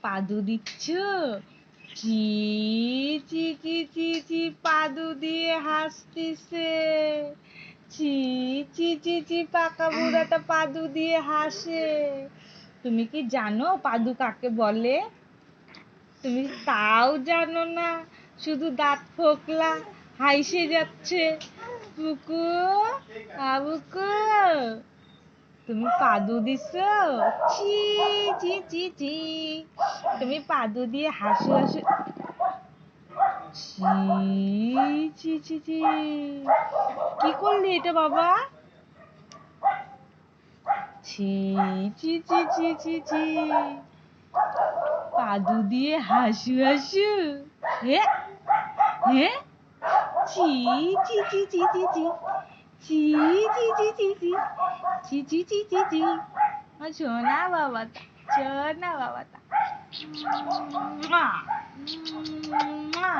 পাদু দিচ্ছ? চি চি চি চি চি পাদু দিয়ে হাসতিছে। চি চি চি চি পাকা বুড়াটা পাদু দিয়ে হাসে। তুমি কি জানো পাদু কাকে বলে? তুমি তাও জানো না, শুধু দাঁত ফোকলা হাইসে যাচ্ছে। বুকু, বুকু, তুমি পাদু দিছো? ছি চি চি চি, তুমি পাদু দিয়ে হাসু হাসু। ছি ছি ছি ছি, কি করলি এটা বাবা? ছি ছি ছি ছি ছি ছি, পাদু দিয়ে হাসু হাসু। হে হে, ছি ছি ছি ছি ছি ছি, ছি ছি ছি ছি ছি, ছি ছি ছি ছি ছি। আমার সোনা বাবাটা, সোনা বাবাটা। মুয়া, মুয়া,